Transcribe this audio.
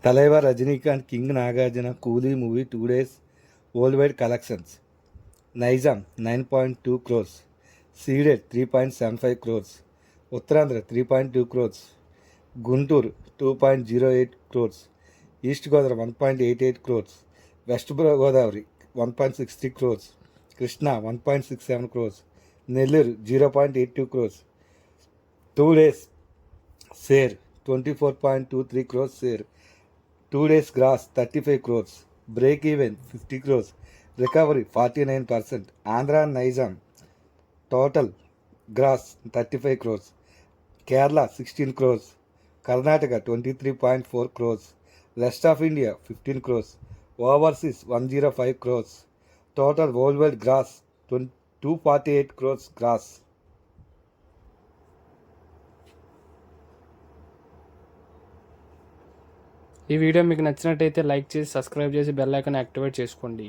Talaiva Rajinikanth, King Nagarjuna, Coolie movie 2 days worldwide collections. Nizam 9.2 crores. Seeded 3.75 crores. Uttarandhra 3.2 crores. Guntur 2.08 crores. East Godavari 1.88 crores. West Godavari 1.63 crores. Krishna 1.67 crores. Nellore 0.82 crores. 2 days share 24.23 crores share. 2 days gross 35 crores. Break even 50 crores. Recovery 49%. Andhra Nizam total gross 35 crores. Kerala 16 crores. Karnataka 23.4 crores. Rest of India 15 crores. Overseas 105 crores. Total worldwide gross 248 crores gross. ఈ video మీకు నచ్చినట్టయితే like చేసి subscribe చేసి bell icon activate చేసుకోండి.